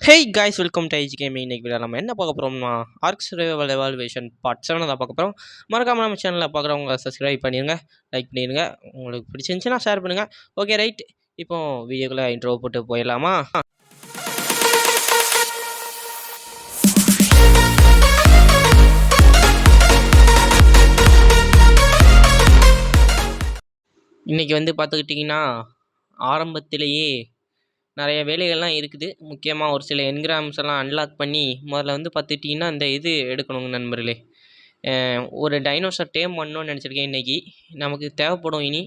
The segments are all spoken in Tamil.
Hey guys, welcome to IG gaming. இன்னைக்கு வீடியோ நம்ம என்ன பார்க்க போகிறோம்னா ஆர்க் சர்வைவல் எவால்வேஷன் பார்ட் 7 தான் பார்க்க போகிறோம். மறக்காம நம்ம சேனலில் பார்க்குறவங்க சப்ஸ்கிரைப் பண்ணிடுங்க, லைக் பண்ணிடுங்க, உங்களுக்கு பிடிச்சிருந்துச்சுன்னா ஷேர் பண்ணுங்கள். ஓகே ரைட், இப்போ வீடியோக்குள்ளே இன்ட்ரோ போட்டு போயிடலாமா? இன்றைக்கி வந்து பார்த்துக்கிட்டிங்கன்னா ஆரம்பத்திலேயே நிறைய வேலைகள்லாம் இருக்குது. முக்கியமாக ஒரு சில என்கிராம்ஸ் எல்லாம் அன்லாக் பண்ணி முதல்ல வந்து பார்த்துக்கிட்டிங்கன்னா இந்த இது எடுக்கணுங்க நண்பர்களே. ஒரு டைனோசர் டேம் பண்ணணும்னு நினச்சிருக்கேன். இன்றைக்கி நமக்கு தேவைப்படும். இனி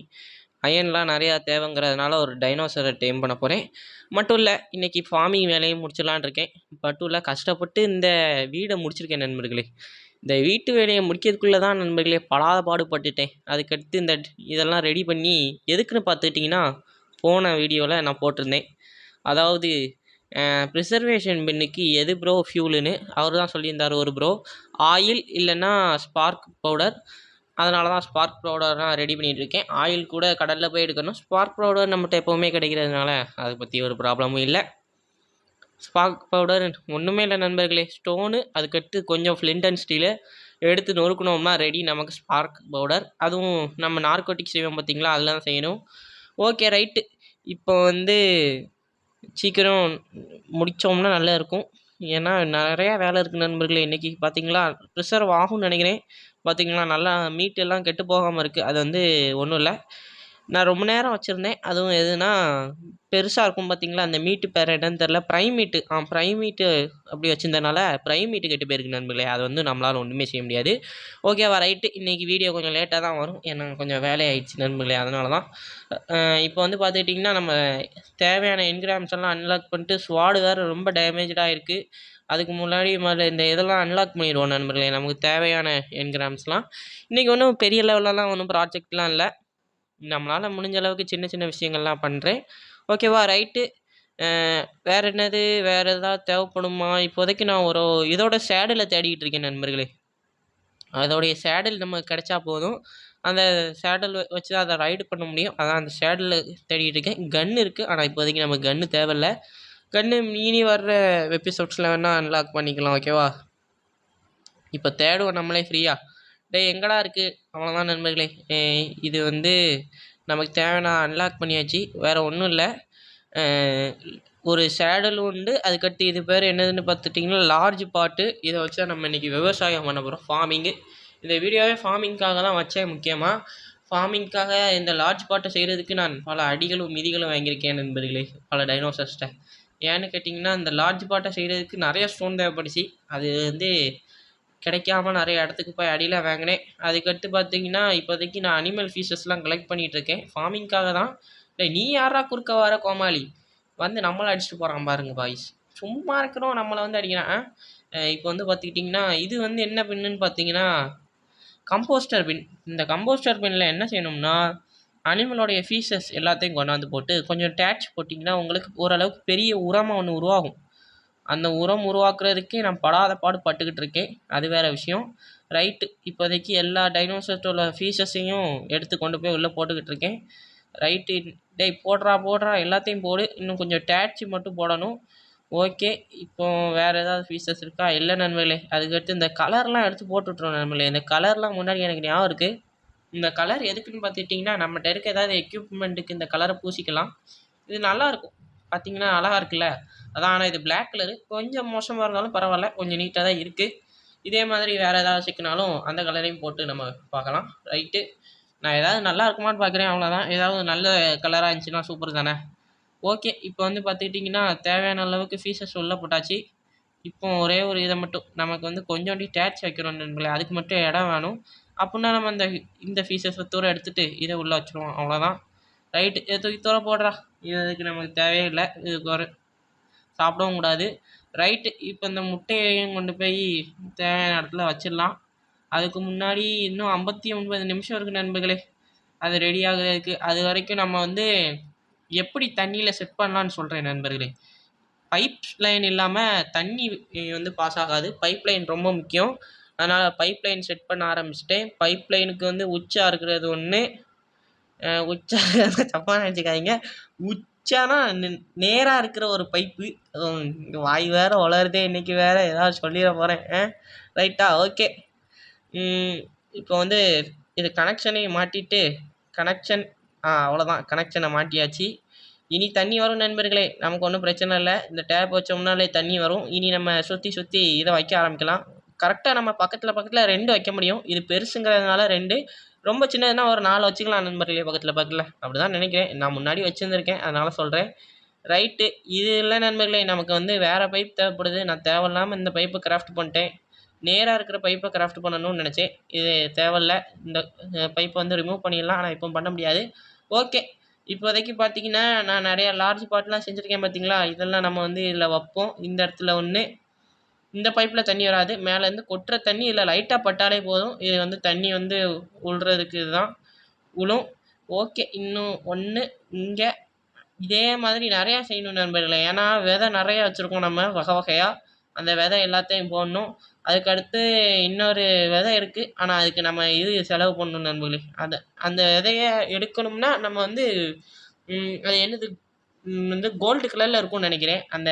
அயன்லாம் நிறையா தேவைங்கிறதுனால ஒரு டைனோசரை டேம் பண்ண போகிறேன். மட்டும் இல்லை, இன்றைக்கி ஃபார்மிங் வேலையும் முடிச்சிடலான் இருக்கேன். மட்டும் இல்லை, கஷ்டப்பட்டு இந்த வீடை முடிச்சிருக்கேன் நண்பர்களே. இந்த வீட்டு வேலையை முடிக்கிறதுக்குள்ளே தான் நண்பர்களே படாத பாடுபட்டுட்டேன். அதுக்கடுத்து இந்த இதெல்லாம் ரெடி பண்ணி எதுக்குன்னு பார்த்துக்கிட்டிங்கன்னா போன வீடியோவில் நான் போட்டிருந்தேன். அதாவது ப்ரிசர்வேஷன் பின்னுக்கு எது ப்ரோ ஃபியூலுன்னு அவர் தான் சொல்லியிருந்தார். ஒரு ப்ரோ ஆயில் இல்லைன்னா ஸ்பார்க் பவுடர். அதனால தான் ஸ்பார்க் பவுடர் நான் ரெடி பண்ணிகிட்ருக்கேன். ஆயில் கூட கடலில் போய் எடுக்கணும். ஸ்பார்க் பவுடர் நம்மகிட்ட எப்போவுமே கிடைக்கிறதுனால அதை பற்றி ஒரு ப்ராப்ளமும் இல்லை. ஸ்பார்க் பவுடர் ஒன்றுமே இல்லை நண்பர்களே, ஸ்டோனு, அதுக்கடுத்து கொஞ்சம் ஃப்ளிண்ட் அண்ட் ஸ்டீலு எடுத்து நொறுக்கணும்னா ரெடி நமக்கு ஸ்பார்க் பவுடர். அதுவும் நம்ம நார்கோட்டிக் செய்வோம் பார்த்திங்களா, அதில் தான் செய்யணும். ஓகே ரைட்டு, இப்போ வந்து சீக்கிரம் முடித்தோம்னா நல்லா இருக்கும். ஏன்னா நிறையா வேலை இருக்குது நண்பர்களே. இன்றைக்கி பார்த்திங்களா ப்ரிசர்வ் ஆகும்னு நினைக்கிறேன். பார்த்திங்களா நல்லா மீட் எல்லாம் கெட்டு போகாமல் இருக்குது. அது வந்து ஒன்றும் இல்லை, நான் ரொம்ப நேரம் வச்சுருந்தேன். அதுவும் எதுனா பெருசாக இருக்கும் பார்த்திங்களா, அந்த மீட்டு பேர் என்னன்னு தெரில, ப்ரைமீட்டு. ப்ரைமீட்டு அப்படி வச்சுருந்தனால ப்ரைமீட்டு கெட்டு போயிருக்கு நண்பர்களே. அது வந்து நம்மளால் ஒன்றுமே செய்ய முடியாது. ஓகேவா ரைட்டு, இன்றைக்கி வீடியோ கொஞ்சம் லேட்டாக தான் வரும். ஏன்னா கொஞ்சம் வேலையாயிடுச்சு நண்பர்களே, அதனால தான். இப்போ வந்து பார்த்துக்கிட்டிங்கன்னா நம்ம தேவையான என்கிராம்ஸ் எல்லாம் அன்லாக் பண்ணிட்டு ஸ்வாடு வேறு ரொம்ப டேமேஜாக இருக்குது. அதுக்கு முன்னாடி முதல்ல இந்த இதெல்லாம் அன்லாக் பண்ணிடுவோம் நண்பர்களே, நமக்கு தேவையான என்கிராம்ஸ்லாம். இன்றைக்கி ஒன்றும் பெரிய லெவலெலாம் ஒன்றும் ப்ராஜெக்ட்லாம் இல்லை. நம்மளால் முடிஞ்ச அளவுக்கு சின்ன சின்ன விஷயங்கள்லாம் பண்ணுறேன். ஓகேவா ரைட்டு. வேறு என்னது, வேறு எதாவது தேவைப்படுமா? இப்போதைக்கு நான் ஒரு இதோட சேடலை தேடிக்கிட்டு இருக்கேன் நண்பர்களே. அதோடைய சேடல் நமக்கு கிடைச்சா போதும். அந்த சேடல் வச்சு தான் அதை ரைடு பண்ண முடியும். அதான் அந்த சேடலை தேடிக்கிட்டு இருக்கேன். கன் இருக்குது, ஆனால் இப்போதைக்கு நமக்கு கன்று தேவையில்லை. கன்று இனி வர்ற எபிசோட்ஸில் வேணால் அன்லாக் பண்ணிக்கலாம். ஓகேவா, இப்போ தேடுவோம் நம்மளே ஃப்ரீயாக. டேய் எங்கடா இருக்குது? அவ்வளோதான் நண்பர்களே. இது வந்து நமக்கு தேவையான அன்லாக் பண்ணியாச்சு. வேறு ஒன்றும் இல்லை, ஒரு சேடல் உண்டு. அதுக்கடுத்து இது பேர் என்னதுன்னு பார்த்துட்டிங்கன்னா லார்ஜ் பாட்டு. இதை வச்சு தான் நம்ம இன்றைக்கி விவசாயம் பண்ண போகிறோம், ஃபார்மிங்கு. இந்த வீடியோவே ஃபார்மிங்காக தான் வச்சேன். முக்கியமாக ஃபார்மிங்காக இந்த லார்ஜ் பாட்டை செய்கிறதுக்கு நான் பல அடிகளும் மிதிகளும் வாங்கியிருக்கேன் நண்பர்களே, பல டைனோசர்ஸ்ட்டை. ஏன்னு கேட்டிங்கன்னா இந்த லார்ஜ் பாட்டை செய்கிறதுக்கு நிறைய ஸ்டோன் தேவைப்படுச்சு. அது வந்து கிடைக்காம நிறைய இடத்துக்கு போய் அடியில் வாங்கினேன். அதுக்கடுத்து பார்த்திங்கன்னா இப்போதைக்கு நான் அனிமல் ஃபீஸஸ்லாம் கலெக்ட் பண்ணிகிட்ருக்கேன் ஃபார்மிங்காக தான். இல்லை நீ யாரா குறுக்க வர கோமாளி வந்து நம்மளை அடிச்சுட்டு போகிறான் பாருங்க பாய்ஸ். சும்மா இருக்கிறோம், நம்மளை வந்து அடிக்கிறான். இப்போ வந்து பார்த்துக்கிட்டிங்கன்னா இது வந்து என்ன பின்னுன்னு பார்த்தீங்கன்னா கம்போஸ்டர் பின். இந்த கம்போஸ்டர் பின்னில் என்ன செய்யணும்னா அனிமலோடைய ஃபீஸஸ் எல்லாத்தையும் கொண்டாந்து போட்டு கொஞ்சம் டேச் போட்டிங்கன்னா உங்களுக்கு ஓரளவுக்கு பெரிய உரமாக ஒன்று உருவாகும். அந்த உரம் உருவாக்குறதுக்கே நான் படாத பாடு பட்டுக்கிட்டு இருக்கேன். அது வேறு விஷயம். ரைட்டு, இப்போதைக்கு எல்லா டைனோசர்ஸோட ஃபீஸஸையும் எடுத்து கொண்டு போய் உள்ளே போட்டுக்கிட்டு இருக்கேன். ரைட்டு, டேய் போடுறா எல்லாத்தையும் போடு. இன்னும் கொஞ்சம் டேட்சி மட்டும் போடணும். ஓகே, இப்போ வேறு ஏதாவது ஃபீச்சர்ஸ் இருக்கா? இல்லை நண்பர்களே. அதுக்கடுத்து இந்த கலர்லாம் எடுத்து போட்டுவிட்ருவோம் நண்பர்களே. இந்த கலர்லாம் முன்னாடி எனக்கு ஞாபகம் இருக்குது. இந்த கலர் எதுக்குன்னு பார்த்துட்டிங்கன்னா நம்மகிட்ட இருக்க ஏதாவது எக்யூப்மெண்ட்டுக்கு இந்த கலரை பூசிக்கலாம். இது நல்லாயிருக்கும், பார்த்திங்கன்னா அழகாக இருக்குல்ல, அதான். ஆனால் இது பிளாக் கலரு கொஞ்சம் மோசமாக இருந்தாலும் பரவாயில்ல, கொஞ்சம் நீட்டாக தான் இருக்குது. இதே மாதிரி வேறு ஏதாவது சிக்கினாலும் அந்த கலரையும் போட்டு நம்ம பார்க்கலாம். ரைட்டு, நான் ஏதாவது நல்லா இருக்குமான்னு பார்க்குறேன், அவ்வளோதான். ஏதாவது நல்ல கலராக இருந்துச்சுன்னா சூப்பர் தானே. ஓகே, இப்போ வந்து பார்த்துக்கிட்டிங்கன்னா தேவையான அளவுக்கு ஃபீச்சர்ஸ் உள்ளே போட்டாச்சு. இப்போ ஒரே ஒரு இதை மட்டும் நமக்கு வந்து கொஞ்சோண்டி டேச் வைக்கணும் நண்பர்களே. அதுக்கு மட்டும் இடம் வேணும். அப்படின்னா நம்ம இந்த ஃபீச்சர்ஸை தூர எடுத்துகிட்டு இதை உள்ளே வச்சுருவோம், அவ்வளோதான். ரைட்டு, இதை தூக்கி தூர போடுறா. இதுக்கு நமக்கு தேவையே இல்லை, இதுக்கு ஒரு சாப்பிடவும் கூடாது. ரைட்டு, இப்போ இந்த முட்டையையும் கொண்டு போய் தேவையான இடத்துல வச்சிடலாம். அதுக்கு முன்னாடி இன்னும் 59 நிமிஷம் இருக்குது நண்பர்களே அது ரெடி ஆகுறதுக்கு. அது வரைக்கும் நம்ம வந்து எப்படி தண்ணியில் செட் பண்ணலான்னு சொல்கிறேன் நண்பர்களே. பைப் லைன் இல்லாமல் தண்ணி வந்து பாஸ் ஆகாது. பைப் லைன் ரொம்ப முக்கியம். அதனால் பைப் லைன் செட் பண்ண ஆரம்பிச்சிட்டேன். பைப் லைனுக்கு வந்து உச்சா இருக்கிறது ஒன்று, உச்சா தப்பாக நினச்சிக்காதீங்க, வச்சானா நேராக இருக்கிற ஒரு பைப்பு. வாய் வேற உளருதே, இன்னைக்கு வேற ஏதாவது சொல்லிட போகிறேன். ரைட்டா, ஓகே. இப்போ வந்து இது கனெக்ஷனையும் மாட்டிட்டு கனெக்ஷன் அவ்வளோதான், கனெக்ஷனை மாட்டியாச்சு. இனி தண்ணி வரும் நண்பர்களே, நமக்கு ஒன்றும் பிரச்சனை இல்லை. இந்த டேப் வச்சோம்னாலே தண்ணி வரும். இனி நம்ம சுற்றி சுற்றி இதை வைக்க ஆரம்பிக்கலாம். கரெக்டாக நம்ம பக்கத்தில் 2 வைக்க முடியும். இது பெருசுங்கிறதுனால 2, ரொம்ப சின்னதுன்னா ஒரு 4 வச்சுக்கலாம் நண்பர்களே, பக்கத்தில் அப்படி தான் நினைக்கிறேன். நான் முன்னாடி வச்சுருந்துருக்கேன், அதனால் சொல்கிறேன். ரைட்டு, இது இல்லை நண்பர்களே, நமக்கு வந்து வேறு பைப் தேவைப்படுது. நான் தேவையில்லாமல் இந்த பைப்பை கிராஃப்ட் பண்ணிட்டேன். நேராக இருக்கிற பைப்பை கிராஃப்ட் பண்ணணும்னு நினச்சேன். இது தேவையில்ல, இந்த பைப்பை வந்து ரிமூவ் பண்ணிடலாம். ஆனால் இப்போ பண்ண முடியாது. ஓகே, இப்போதைக்கு பார்த்தீங்கன்னா நான் நிறையா லார்ஜ் பாட்லாம் செஞ்சுருக்கேன் பார்த்தீங்களா. இதெல்லாம் நம்ம வந்து இதில் வைப்போம். இந்த இடத்துல ஒன்று, இந்த பைப்பில் தண்ணி வராது, மேலேருந்து கொட்டுற தண்ணி இதில் லைட்டாக பட்டாலே போதும். இது வந்து தண்ணி வந்து உள்றதுக்கு இதுதான் உளும். ஓகே, இன்னும் ஒன்று இங்கே. இதே மாதிரி நிறையா செய்யணும் நண்பர்களே, ஏன்னா விதை நிறையா வச்சுருக்கோம் நம்ம வகை வகையாக. அந்த விதை எல்லாத்தையும் போடணும். அதுக்கடுத்து இன்னொரு விதை இருக்குது, ஆனால் அதுக்கு நம்ம இது செலவு பண்ணணும் நண்பர்களே. அந்த விதையை எடுக்கணும்னா நம்ம வந்து அது என்னது வந்து கோல்டு கலரில் இருக்கும்னு நினைக்கிறேன். அந்த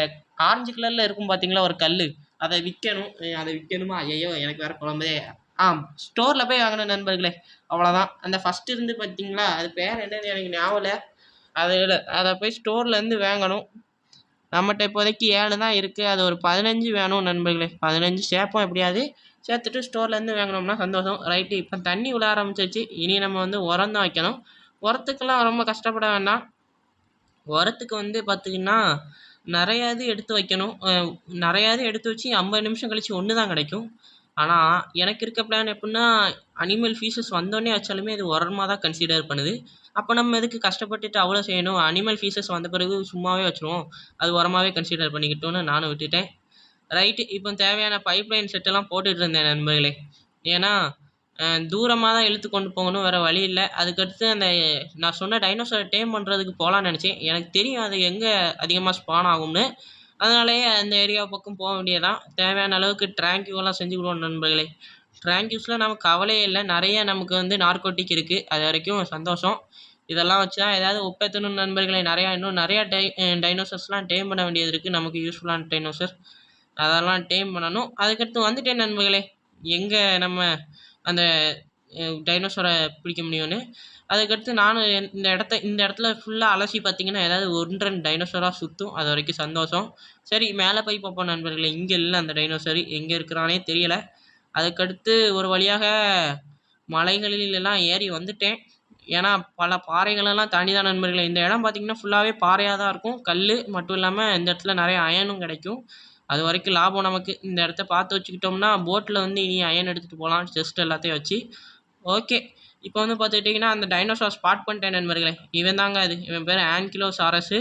ஆரஞ்சு கலரில் இருக்கும் பார்த்தீங்களா ஒரு கல், அதை விற்கணும். அதை விற்கணுமா? ஐயோ, எனக்கு வேறு குழம்பே. ஸ்டோரில் போய் வாங்கின நண்பர்களே, அவ்வளோதான். அந்த ஃபஸ்ட்டு இருந்து பார்த்தீங்களா, அது பேர் என்னன்னு எனக்கு ஞாபகம் இல்லை. அதை போய் ஸ்டோர்லேருந்து வாங்கணும். நம்மகிட்ட இப்போதைக்கு 7 தான் இருக்குது. அது ஒரு 15 வேணும் நண்பர்களே. 15 சேர்ப்போம் எப்படியாவது. சேர்த்துட்டு ஸ்டோர்லேருந்து வாங்கினோம்னா சந்தோஷம். ரைட்டு, இப்போ தண்ணி விழ ஆரம்பிச்சிச்சு. இனி நம்ம வந்து உரம் தான் வைக்கணும். உரத்துக்கெல்லாம் ரொம்ப கஷ்டப்பட வேண்டாம். உரத்துக்கு வந்து பார்த்திங்கன்னா நிறையா இது எடுத்து வைக்கணும். நிறையா இது எடுத்து வச்சு 50 நிமிஷம் கழித்து ஒன்று தான் கிடைக்கும். ஆனால் எனக்கு இருக்க பிளான் எப்படின்னா, அனிமல் ஃபீஸஸ் வந்தோடனே வச்சாலுமே இது உரமாக தான் கன்சிடர் பண்ணுது. அப்போ நம்ம எதுக்கு கஷ்டப்பட்டுட்டு அவ்வளோ செய்யணும்? அனிமல் ஃபீஸஸ் வந்த பிறகு சும்மாவே வச்சுருவோம், அது உரமாகவே கன்சிடர் பண்ணிக்கிட்டோன்னு நானும் விட்டுட்டேன். ரைட்டு, இப்போ தேவையான பைப்லைன் செட்டெல்லாம் போட்டுட்டு இருந்தேன் நண்பர்களே. ஏன்னா தூரமாக தான் இழுத்து கொண்டு போகணும், வேறு வழி இல்லை. அதுக்கடுத்து அந்த நான் சொன்ன டைனோசரை டேம் பண்ணுறதுக்கு போகலான்னு நினச்சேன். எனக்கு தெரியும் அது எங்கே அதிகமாக ஸ்பான் ஆகும்னு. அதனாலேயே அந்த ஏரியா பக்கம் போக வேண்டியதான். தேவையான அளவுக்கு ட்ராங்க்யூலாம் செஞ்சுக்கிடுவோம் நண்பர்களே. ட்ராங்க்யூஸில் நமக்கு கவலையே இல்லை, நிறைய நமக்கு வந்து நார்கோட்டிக் இருக்குது. அது வரைக்கும் சந்தோஷம். இதெல்லாம் வச்சு தான் ஏதாவது ஒப்பேற்றணும் நண்பர்களே. இன்னும் நிறையா டைனோசர்ஸ்லாம் டேம் பண்ண வேண்டியது இருக்குது, நமக்கு யூஸ்ஃபுல்லான டைனோசர். அதெல்லாம் டேம் பண்ணணும். அதுக்கடுத்து வந்துட்டேன் நண்பர்களே, எங்கே நம்ம அந்த டைனோசரை பிடிக்க முடியும்னு. அதுக்கடுத்து நானும் இந்த இடத்துல ஃபுல்லாக அலசி பார்த்தீங்கன்னா ஏதாவது 1-2 டைனோசராக சுற்றும். அது வரைக்கும் சந்தோஷம். சரி, மேலே போய் பார்ப்போம் நண்பர்களே. இங்கே இல்லை அந்த டைனோசர், எங்கே இருக்கிறானே தெரியலை. அதுக்கடுத்து ஒரு வழியாக மலைகளிலெல்லாம் ஏறி வந்துட்டேன். ஏன்னா பல பாறைகளெல்லாம் தாண்டி தான் நண்பர்களே. இந்த இடம் பார்த்திங்கன்னா ஃபுல்லாகவே பாறையாக தான் இருக்கும். கல் மட்டும் இல்லாமல் இந்த இடத்துல நிறைய அயனும் கிடைக்கும். அது வரைக்கும் லாபம் நமக்கு. இந்த இடத்த பார்த்து வச்சுக்கிட்டோம்னா போட்டில் வந்து இனி அயன் எடுத்துகிட்டு போகலாம், செஸ்ட் எல்லாத்தையும் வச்சு. ஓகே, இப்போ வந்து பார்த்துக்கிட்டிங்கன்னா அந்த டைனோசார் ஸ்பாட் பண்ணிட்டேன் நண்பர்களே. இவன் தாங்க அது, இவன் பேர் ஆன்கிலோசாரஸு.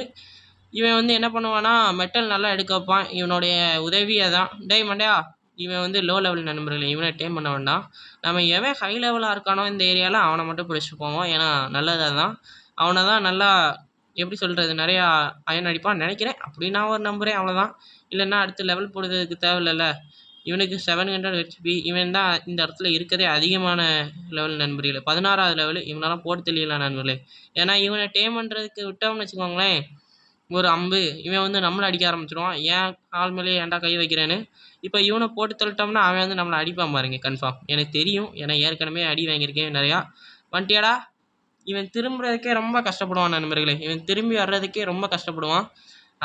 இவன் வந்து என்ன பண்ணுவான்னா மெட்டல் நல்லா எடுக்க வைப்பான். இவனுடைய உதவியை தான். டேய் மண்டையா, இவன் வந்து லோ லெவல் நண்பர்களே, இவனை டேம் பண்ண வேண்டாம். நம்ம எவன் ஹை லெவலாக இருக்கானோ இந்த ஏரியாவில் அவனை மட்டும் பிடிச்சிட்டு போவோம். ஏன்னா நல்லது தான். அவனை தான் நல்லா எப்படி சொல்கிறது, நிறையா அயன் அடிப்பான்னு நினைக்கிறேன். அப்படி நான் ஒரு நம்புகிறேன், அவ்வளோதான். இல்லைன்னா அடுத்த லெவல் போடுறதுக்கு தேவையில்ல. இவனுக்கு 700 ஹெச்பி. இவன் தான் இந்த இடத்துல இருக்கிறதே அதிகமான லெவல் நண்பர்களே, 16வது லெவலு. இவனெல்லாம் போட்டு தெரியலாம் நண்பர்களே. ஏன்னா இவனை டேம் பண்ணுறதுக்கு விட்டோம்னு வச்சுக்கோங்களேன், ஒரு அம்பு இவன் வந்து நம்மளை அடிக்க ஆரம்பிச்சிடுவான். ஏன் ஆள் மேலே ஏன்டா கை வைக்கிறேன்னு. இப்போ இவனை போட்டு தள்ளிட்டோம்னா அவன் வந்து நம்மளை அடிப்பான் பாருங்க, கன்ஃபார்ம். எனக்கு தெரியும், ஏன்னா ஏற்கனவே அடி வாங்கியிருக்கேன் நிறையா. வண்டியாடா, இவன் திரும்புறதுக்கே ரொம்ப கஷ்டப்படுவான் நண்பர்களே. இவன் திரும்பி வர்றதுக்கே ரொம்ப கஷ்டப்படுவான்.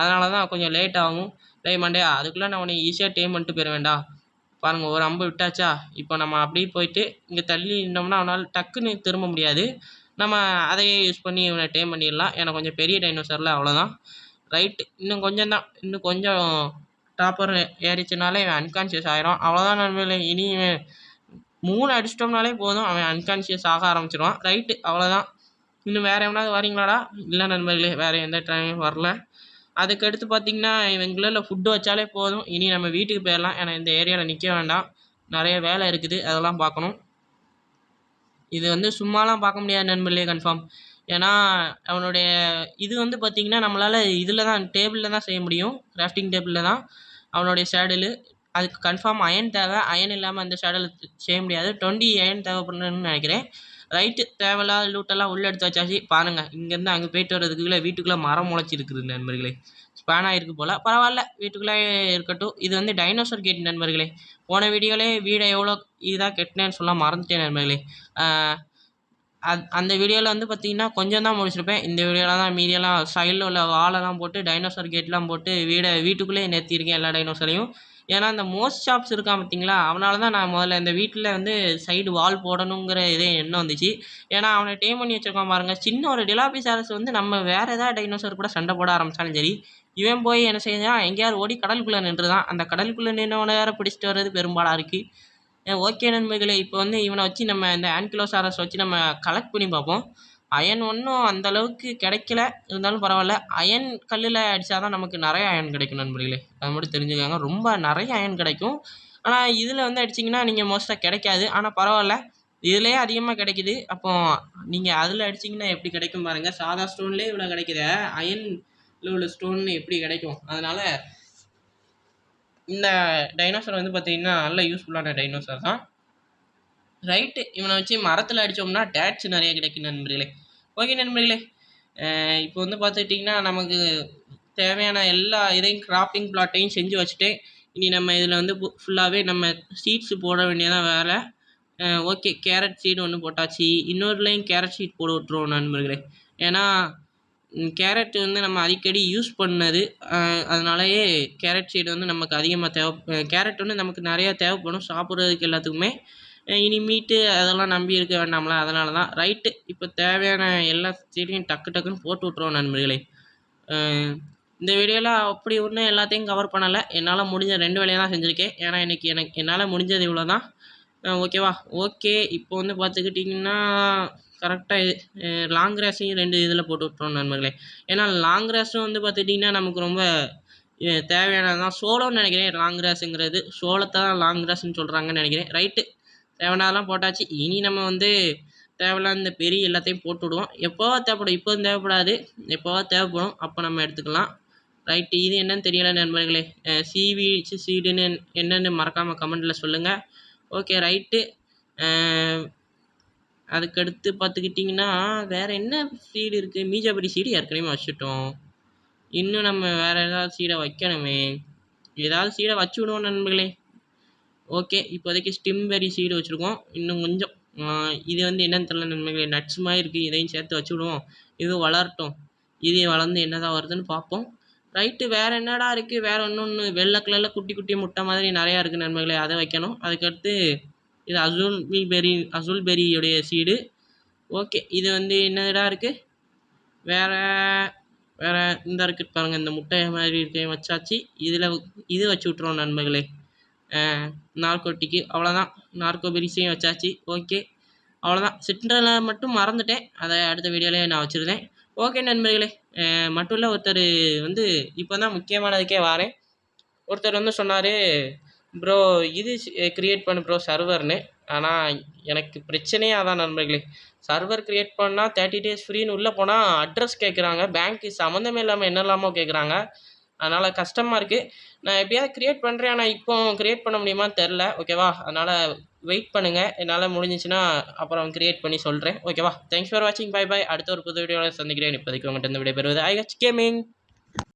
அதனால தான் கொஞ்சம் லேட் ஆகும். டேய் மண்டையா, அதுக்குள்ளே நான் உன்னை ஈஸியாக டேம் பண்ணிட்டு போயிடுவேன்டா. பாருங்கள், ஒரு அம்பு விட்டாச்சா. இப்போ நம்ம அப்படியே போயிட்டு இங்கே தள்ளி நின்றோம்னா அவனால் டக்குன்னு திரும்ப முடியாது. நம்ம அதையே யூஸ் பண்ணி இவனை டேம் பண்ணிடலாம். ஏன்னா கொஞ்சம் பெரிய டைனோசரில், அவ்வளோதான். ரைட்டு, இன்னும் கொஞ்சம் தான். இன்னும் கொஞ்சம் டாப்பர் ஏறிச்சுனாலே இவன் அன்கான்ஷியஸ் ஆகிடும். அவ்வளோதான் நண்பர்களே. இனி இவன் 3 அடிச்சிட்டோம்னாலே போதும், அவன் அன்கான்ஷியஸ் ஆக ஆரம்பிச்சிடுவான். ரைட்டு, அவ்வளோதான். இன்னும் வேறு எவனாவது வரீங்களாடா? இல்லை நண்பர்களே, வேறு எந்த டைமும் வரல. அதுக்கடுத்து பார்த்திங்கன்னா இவங்களில் ஃபுட்டு வச்சாலே போதும். இனி நம்ம வீட்டுக்கு போயிடலாம். ஏன்னா இந்த ஏரியாவில் நிற்க வேண்டாம், நிறைய வேலை இருக்குது, அதெல்லாம் பார்க்கணும். இது வந்து சும்மாலாம் பார்க்க முடியாது நண்பர்களே, கன்ஃபார்ம். ஏன்னா அவனுடைய இது வந்து பார்த்திங்கன்னா நம்மளால் இதில் தான், டேபிளில் தான் செய்ய முடியும், கிராஃப்டிங் டேபிளில் தான் அவனுடைய சேடலு. அதுக்கு கன்ஃபார்ம் அயன் தேவை. அயன் இல்லாமல் அந்த ஷேடோவில் செய்ய முடியாது. 20 அயன் தேவைப்படணும்னு நினைக்கிறேன். ரைட்டு, தேவையில்லாத லூட்டெல்லாம் உள்ளே எடுத்து வச்சாச்சு. பாருங்கள், இங்கேருந்து அங்கே போயிட்டு வர்றதுக்குள்ளே வீட்டுக்குள்ளே மரம் முளைச்சிருக்குது நண்பர்களே. ஸ்பேன் ஆகிருக்கு போல், பரவாயில்ல, வீட்டுக்குள்ளே இருக்கட்டும். இது வந்து டைனோசர் கேட் நண்பர்களே. போன வீடியோவிலே வீடை எவ்வளோ இதாக கெட்டினேன்னு சொல்ல மறந்துட்டேன் நண்பர்களே. அந்த வீடியோவில் வந்து பார்த்தீங்கன்னா கொஞ்சம் தான் முடிச்சிருப்பேன். இந்த வீடியோவில் தான் மீதியெல்லாம் சைடில் உள்ள வாலெல்லாம் போட்டு டைனோசர் கேட்லாம் போட்டு வீட்டுக்குள்ளேயே நிறுத்தியிருக்கேன் எல்லா டைனோசரையும். ஏன்னா அந்த மோஸ்ட் ஷாப்ஸ் இருக்கான் பார்த்தீங்களா, அவனால தான் நான் முதல்ல இந்த வீட்டில் வந்து சைடு வால் போடணுங்கிற இதே எண்ணம் வந்துச்சு. ஏன்னா அவனை டேம் பண்ணி வச்சிருக்கான் பாருங்கள். சின்ன ஒரு டிலாபிசாரஸ் வந்து நம்ம வேறு ஏதாவது டைனோசர் கூட சண்டை போட ஆரம்பித்தாலும் சரி, இவன் போய் என்ன செய்யறான், எங்கேயாவது ஓடி கடலுக்குள்ளே நின்றுதான். அந்த கடலுக்குள்ளே நின்றவனை வேறு பிடிச்சிட்டு வர்றது பெரும்பாலாக இருக்குது. ஓகே நண்பர்களே, இப்போ வந்து இவனை வச்சு நம்ம இந்த ஆன்கிலோசாரஸ் வச்சு நம்ம கலெக்ட் பண்ணி பார்ப்போம். அயன் ஒன்றும் அந்தளவுக்கு கிடைக்கல, இருந்தாலும் பரவாயில்ல. அயன் கல்லில் அடித்தா தான் நமக்கு நிறைய அயன் கிடைக்கும் நண்பர்களே, அது மட்டும் தெரிஞ்சுக்கோங்க. ரொம்ப நிறைய அயன் கிடைக்கும். ஆனால் இதில் வந்து அடிச்சிங்கன்னா நீங்கள் மோஸ்ட்டாக கிடைக்காது. ஆனால் பரவாயில்ல, இதுலேயே அதிகமாக கிடைக்குது. அப்போ நீங்கள் அதில் அடிச்சிங்கன்னா எப்படி கிடைக்கும் பாருங்கள். சாதா ஸ்டோன்லேயே இவ்வளோ கிடைக்கிற அயனில் உள்ள ஸ்டோன் எப்படி கிடைக்கும். அதனால் இந்த டைனோசர் வந்து பார்த்தீங்கன்னா நல்ல யூஸ்ஃபுல்லான டைனோசர் தான். ரைட்டு, இவனை வச்சு மரத்தில் அடித்தோம்னா டேட்ஸ் நிறைய கிடைக்கும் நண்பர்களே. ஓகே நண்பர்களே, இப்போ வந்து பார்த்துக்கிட்டிங்கன்னா நமக்கு தேவையான எல்லா இதையும் கிராப்பிங் பிளாட்டையும் செஞ்சு வச்சுட்டு, இனி நம்ம இதில் வந்து ஃபுல்லாகவே நம்ம சீட்ஸு போட வேண்டியதான் வேலை. ஓகே, கேரட் சீடு ஒன்று போட்டாச்சு. இன்னொருலையும் கேரட் சீட் போட விட்ருவோம் நண்பர்களே. ஏன்னா கேரட் வந்து நம்ம அடிக்கடி யூஸ் பண்ணது, அதனாலயே கேரட் சீடு வந்து நமக்கு அதிகமாக கேரட் வந்து நமக்கு நிறையா தேவைப்படும் சாப்பிட்றதுக்கு எல்லாத்துக்குமே. இனி மீட்டு அதெல்லாம் நம்பி இருக்க வேண்டாம்ல, அதனால தான். ரைட்டு, இப்போ தேவையான எல்லா சீடையும் டக்குன்னு போட்டு விட்ருவோம் நண்பர்களே. இந்த வீடியோவில் அப்படி ஒன்றும் எல்லாத்தையும் கவர் பண்ணலை. என்னால் முடிஞ்ச 2 வேலையை தான் செஞ்சுருக்கேன். ஏன்னா இன்றைக்கி என்னால் முடிஞ்சது இவ்வளோ தான். ஓகேவா? ஓகே, இப்போ வந்து பார்த்துக்கிட்டிங்கன்னா கரெக்டாக லாங் கிராஸையும் 2 இதில் போட்டு விட்ருவோம் நண்பர்களே. ஏன்னா லாங் கிராஸும் வந்து பார்த்துக்கிட்டிங்கன்னா நமக்கு ரொம்ப தேவையானது தான். சோளம்னு நினைக்கிறேன் லாங் கிராஸுங்கிறது. சோளத்தை தான் லாங் கிராஸ்ன்னு சொல்கிறாங்கன்னு நினைக்கிறேன். ரைட்டு, தேவையானதெல்லாம் போட்டாச்சு. இனி நம்ம வந்து தேவையில்லாத இந்த பெரிய எல்லாத்தையும் போட்டு விடுவோம். எப்போவா தேவைப்படும், இப்போவும் தேவைப்படாது, எப்போவா தேவைப்படும், அப்போ நம்ம எடுத்துக்கலாம். ரைட்டு, இது என்னன்னு தெரியலை நண்பர்களே. சீடுன்னு என்னென்னு மறக்காமல் கமெண்டில் சொல்லுங்கள். ஓகே ரைட்டு, அதுக்கடுத்து பார்த்துக்கிட்டிங்கன்னா வேறு என்ன சீடு இருக்குது. மீஜாபரி சீடு ஏற்கனவே வச்சுட்டோம். இன்னும் நம்ம வேறு ஏதாவது சீடை வைக்கணுமே. ஏதாவது சீடை வச்சு விடுவோம் நண்பர்களே. ஓகே, இப்போதைக்கு ஸ்டிம்பெரி சீடு வச்சுருக்கோம். இன்னும் கொஞ்சம் இது வந்து என்னென்னு தெரியல நண்பர்களே, நட்ஸ் மாதிரி இருக்குது. இதையும் சேர்த்து வச்சு விடுவோம். இது வளரட்டும். இது வளர்ந்து என்ன தான் வருதுன்னு பார்ப்போம். ரைட்டு, வேறு என்னடா இருக்குது. வேறு ஒன்று வெள்ளை கலரில் குட்டி குட்டி முட்டை மாதிரி நிறையா இருக்குது நண்பர்களே, அதை வைக்கணும். அதுக்கடுத்து இது அசூல் பெரியுடைய சீடு. ஓகே, இது வந்து என்னடா இருக்குது. வேறு இந்த இருக்குது பாருங்கள், இந்த முட்டை மாதிரி இருக்க வச்சாச்சு. இது வச்சு விட்ருவோம் நண்பர்களே. நார்கோட்டிக்கு அவ்வளோதான். நார்கோ பெரிஸையும் வச்சாச்சு. ஓகே, அவ்வளோதான். சிட்ரலை மட்டும் மறந்துட்டேன், அதை அடுத்த வீடியோவிலே நான் வச்சுருந்தேன். ஓகே நண்பர்களே, மட்டும் இல்லை, ஒருத்தர் வந்து இப்போ தான் முக்கியமானதுக்கே வாரேன். ஒருத்தர் வந்து சொன்னார், ப்ரோ இது க்ரியேட் பண்ணு ப்ரோ சர்வர்னு. ஆனால் எனக்கு பிரச்சனையே அதான் நண்பர்களே. சர்வர் க்ரியேட் பண்ணால் 30 days ஃப்ரீன்னு உள்ளே போனால் அட்ரஸ் கேட்குறாங்க. பேங்க்கு சம்மந்தமே இல்லாமல் என்னெல்லாமோ கேட்குறாங்க. அதனால் கஷ்டமாக இருக்குது. நான் எப்படியாவது க்ரியேட் பண்ணுறேன், ஆனால் இப்போ க்ரியேட் பண்ண முடியுமான்னு தெரில. ஓகேவா? அதனால் வெயிட் பண்ணுங்கள். என்னால் முடிஞ்சிச்சுன்னா அப்புறம் க்ரியேட் பண்ணி சொல்கிறேன். ஓகேவா? தேங்க்ஸ் ஃபார் வாட்சிங். Bye bye. அடுத்த ஒரு புது வீடியோவில் சந்திக்கிறேன். இப்போதைக்கு உங்கள்கிட்ட இந்த விடைபெறுவது ஐ ஹச் கேமிங்.